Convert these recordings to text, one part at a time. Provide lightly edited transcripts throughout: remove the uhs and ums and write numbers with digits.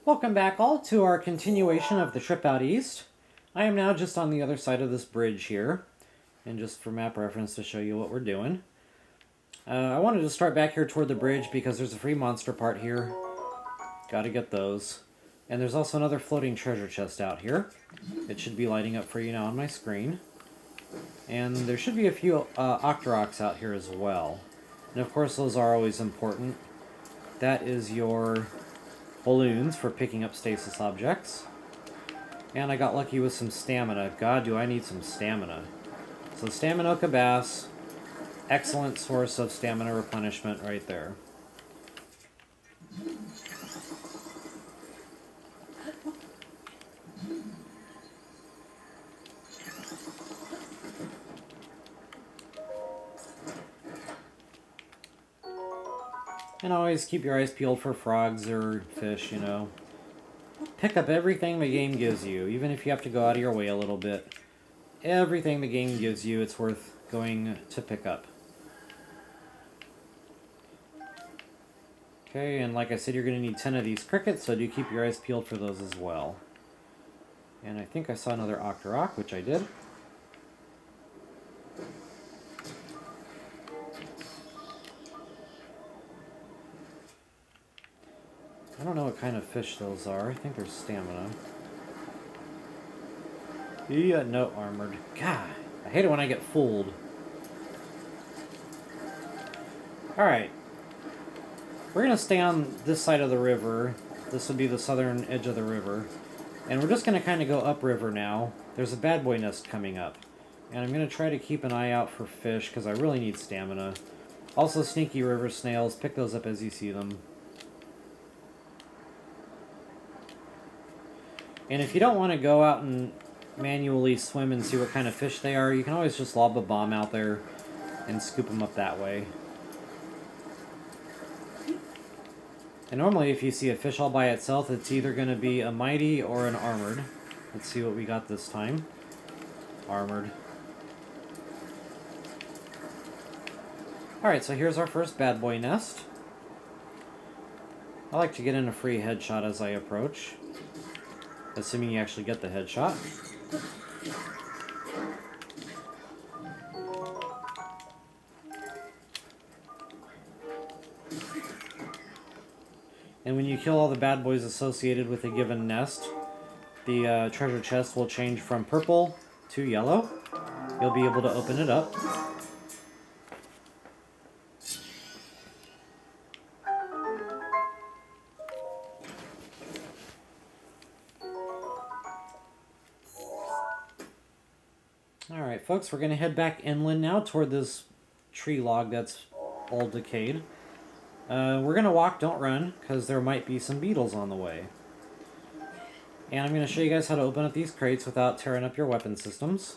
Welcome back all to our continuation of the trip out east. I am now just on the other side of this bridge here, and just for map reference to show you what we're doing. I wanted to start back here toward the bridge because there's a free monster part here. Gotta get those. And there's also another floating treasure chest out here. It should be lighting up for you now on my screen. And there should be a few Octoroks out here as well. And of course those are always important. That is your balloons for picking up stasis objects. And I got lucky with some stamina. God, do I need some stamina. So Staminoka Bass, excellent source of stamina replenishment right there. And always keep your eyes peeled for frogs or fish, you know. Pick up everything the game gives you, even if you have to go out of your way a little bit. Everything the game gives you, it's worth going to pick up. Okay, and like I said, you're going to need 10 of these crickets, so do keep your eyes peeled for those as well. And I think I saw another Octorok, which I did. I don't know what kind of fish those are. I think they're stamina. Yeah, no, armored. God, I hate it when I get fooled. Alright. We're going to stay on this side of the river. This would be the southern edge of the river. And we're just going to kind of go upriver now. There's a bad boy nest coming up. And I'm going to try to keep an eye out for fish, because I really need stamina. Also sneaky river snails. Pick those up as you see them. And if you don't want to go out and manually swim and see what kind of fish they are, you can always just lob a bomb out there and scoop them up that way. And normally if you see a fish all by itself, it's either going to be a mighty or an armored. Let's see what we got this time. Armored. Alright, so here's our first bad boy nest. I like to get in a free headshot as I approach. Assuming you actually get the headshot. And when you kill all the bad boys associated with a given nest, the treasure chest will change from purple to yellow. You'll be able to open it up. Alright folks, we're going to head back inland now toward this tree log that's all decayed. We're going to walk, don't run, because there might be some beetles on the way. And I'm going to show you guys how to open up these crates without tearing up your weapon systems.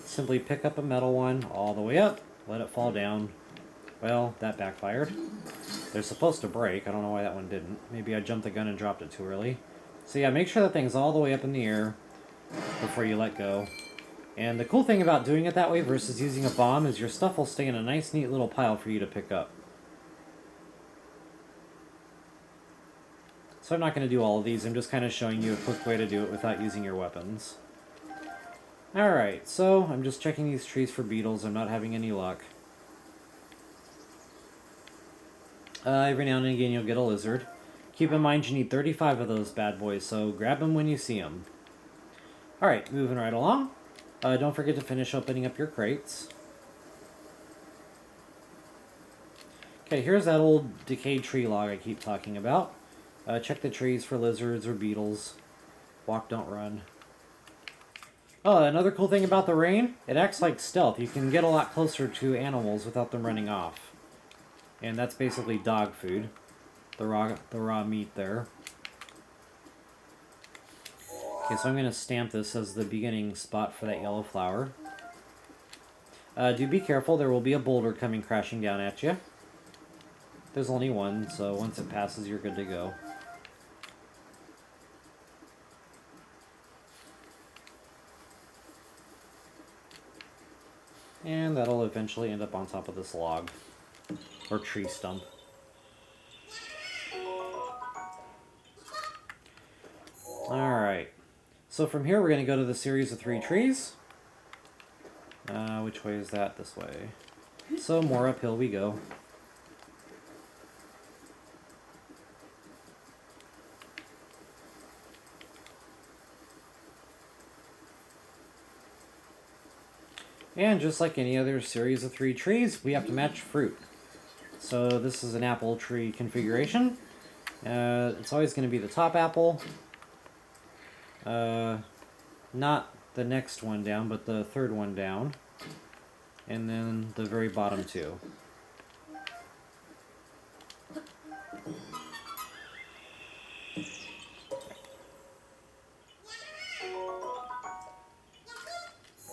Simply pick up a metal one all the way up, let it fall down. Well, that backfired. They're supposed to break, I don't know why that one didn't. Maybe I jumped the gun and dropped it too early. So yeah, make sure that thing's all the way up in the air before you let go. And the cool thing about doing it that way versus using a bomb is your stuff will stay in a nice neat little pile for you to pick up. So I'm not going to do all of these, I'm just kind of showing you a quick way to do it without using your weapons. Alright, so I'm just checking these trees for beetles, I'm not having any luck. Every now and again you'll get a lizard. Keep in mind you need 35 of those bad boys, so grab them when you see them. Alright, moving right along. Don't forget to finish opening up your crates. Okay, here's that old decayed tree log I keep talking about. Check the trees for lizards or beetles. Walk, don't run. Oh, another cool thing about the rain, it acts like stealth. You can get a lot closer to animals without them running off. And that's basically dog food. The raw meat there. Okay, so I'm going to stamp this as the beginning spot for that yellow flower. Do be careful, there will be a boulder coming crashing down at you. There's only one, so once it passes, you're good to go. And that'll eventually end up on top of this log. Or tree stump. So from here we're going to go to the series of 3 trees. Which way is that? This way. So more uphill we go. And just like any other series of 3 trees, we have to match fruit. So this is an apple tree configuration. It's always going to be the top apple. Not the next one down, but the third one down. And then the very bottom 2.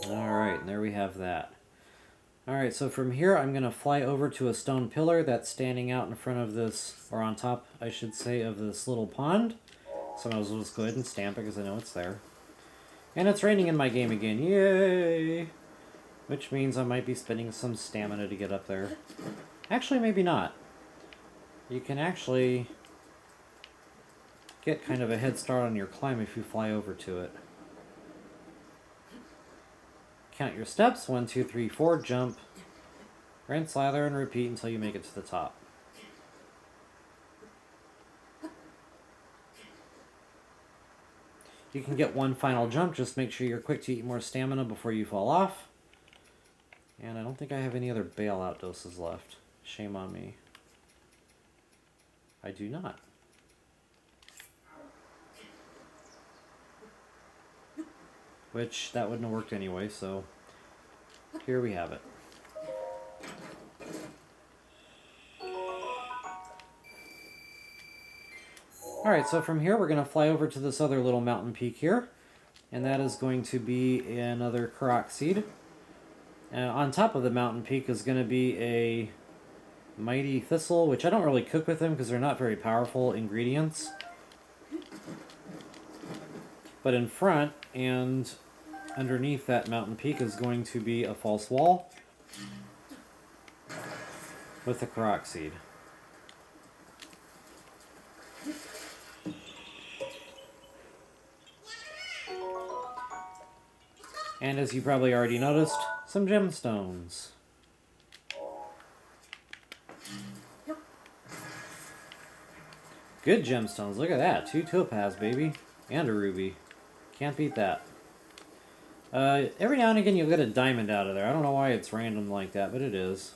Alright, and there we have that. Alright, so from here I'm going to fly over to a stone pillar that's standing out in front of this, or on top, I should say, of this little pond. So I'll just go ahead and stamp it because I know it's there. And it's raining in my game again, yay! Which means I might be spending some stamina to get up there. Actually, maybe not. You can actually get kind of a head start on your climb if you fly over to it. Count your steps, 1, 2, 3, 4, jump, rinse, lather, and repeat until you make it to the top. You can get one final jump, just make sure you're quick to eat more stamina before you fall off. And I don't think I have any other bailout doses left. Shame on me. I do not. Which, that wouldn't have worked anyway, so here we have it. Alright, so from here we're going to fly over to this other little mountain peak here. And that is going to be another Korok seed. On top of the mountain peak is going to be a mighty thistle, which I don't really cook with them because they're not very powerful ingredients. But in front and underneath that mountain peak is going to be a false wall with a Korok seed. And as you probably already noticed, some gemstones. Good gemstones, look at that. 2 topaz, baby. And a ruby. Can't beat that. Every now and again you'll get a diamond out of there. I don't know why it's random like that, but it is.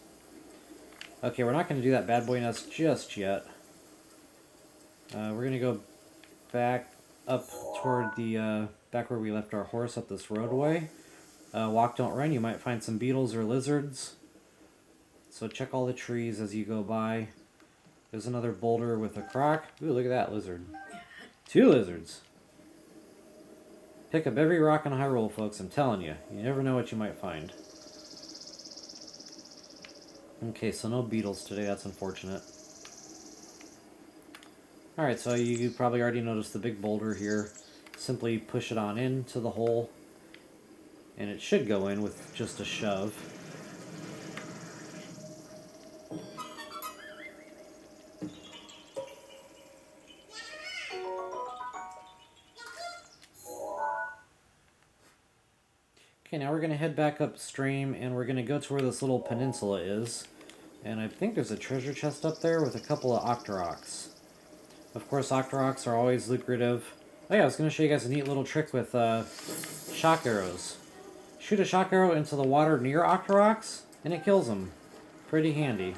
Okay, we're not going to do that bad boy nest just yet. We're going to go back up toward the, back where we left our horse up this roadway. Walk, don't run. You might find some beetles or lizards. So check all the trees as you go by. There's another boulder with a croc. Ooh, look at that lizard. 2 lizards. Pick up every rock in Hyrule, folks. I'm telling you. You never know what you might find. Okay, so no beetles today. That's unfortunate. Alright, so you probably already noticed the big boulder here. Simply push it on into the hole. And it should go in with just a shove. Okay, now we're going to head back upstream, and we're going to go to where this little peninsula is. And I think there's a treasure chest up there with a couple of Octoroks. Of course, Octoroks are always lucrative. Oh yeah, I was going to show you guys a neat little trick with shock arrows. Shoot a shock arrow into the water near Octoroks, and it kills them. Pretty handy.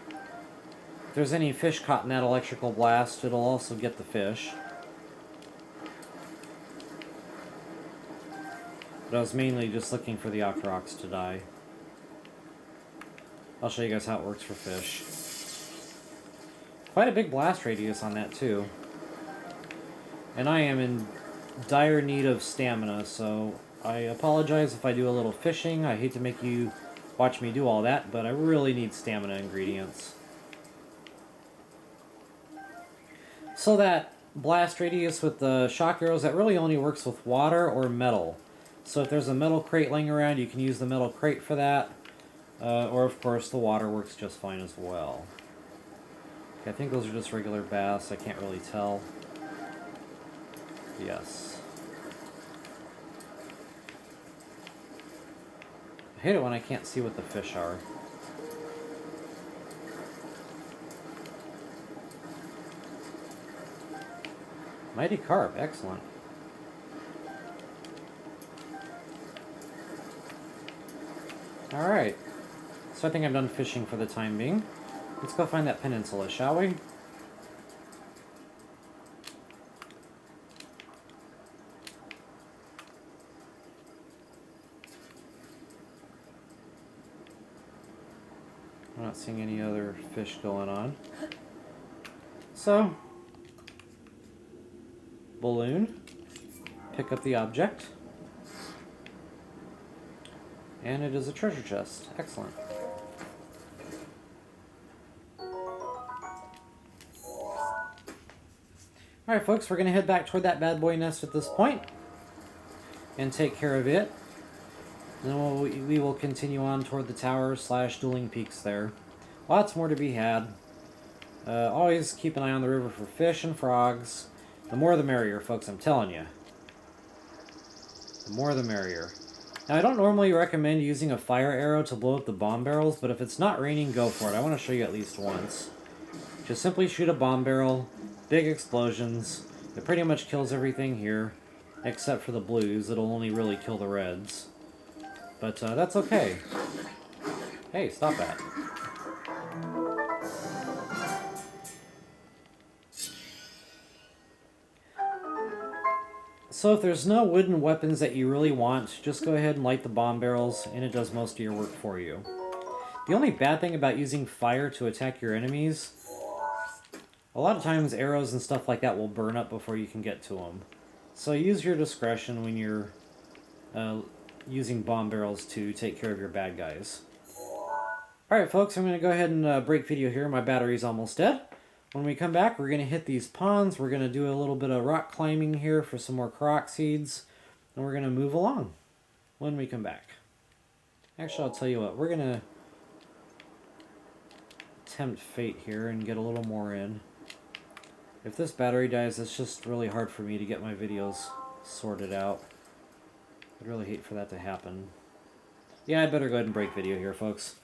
If there's any fish caught in that electrical blast, it'll also get the fish. But I was mainly just looking for the Octoroks to die. I'll show you guys how it works for fish. Quite a big blast radius on that too. And I am in dire need of stamina, so I apologize if I do a little fishing. I hate to make you watch me do all that, but I really need stamina ingredients. So that blast radius with the shock arrows, that really only works with water or metal. So if there's a metal crate laying around, you can use the metal crate for that. Or of course the water works just fine as well. Okay, I think those are just regular bass, I can't really tell. Yes. I hate it when I can't see what the fish are. Mighty carp, excellent. Alright, so I think I'm done fishing for the time being. Let's go find that peninsula, shall we? I'm not seeing any other fish going on. So, balloon, pick up the object, and it is a treasure chest. Excellent. Alright folks, we're going to head back toward that bad boy nest at this point and take care of it. Then we will continue on toward the tower / dueling peaks there. Lots more to be had. Always keep an eye on the river for fish and frogs. The more the merrier, folks, I'm telling you. The more the merrier. Now, I don't normally recommend using a fire arrow to blow up the bomb barrels, but if it's not raining, go for it. I want to show you at least once. Just simply shoot a bomb barrel, big explosions. It pretty much kills everything here, except for the blues. It'll only really kill the reds. But that's okay. Hey, stop that. So if there's no wooden weapons that you really want, just go ahead and light the bomb barrels, and it does most of your work for you. The only bad thing about using fire to attack your enemies, a lot of times arrows and stuff like that will burn up before you can get to them. So use your discretion when you're using bomb barrels to take care of your bad guys. Alright folks, I'm going to go ahead and break video here. My battery's almost dead. When we come back, we're going to hit these ponds. We're going to do a little bit of rock climbing here for some more Korok seeds. And we're going to move along when we come back. Actually, I'll tell you what. We're going to tempt fate here and get a little more in. If this battery dies, it's just really hard for me to get my videos sorted out. I'd really hate for that to happen. Yeah, I'd better go ahead and break video here, folks.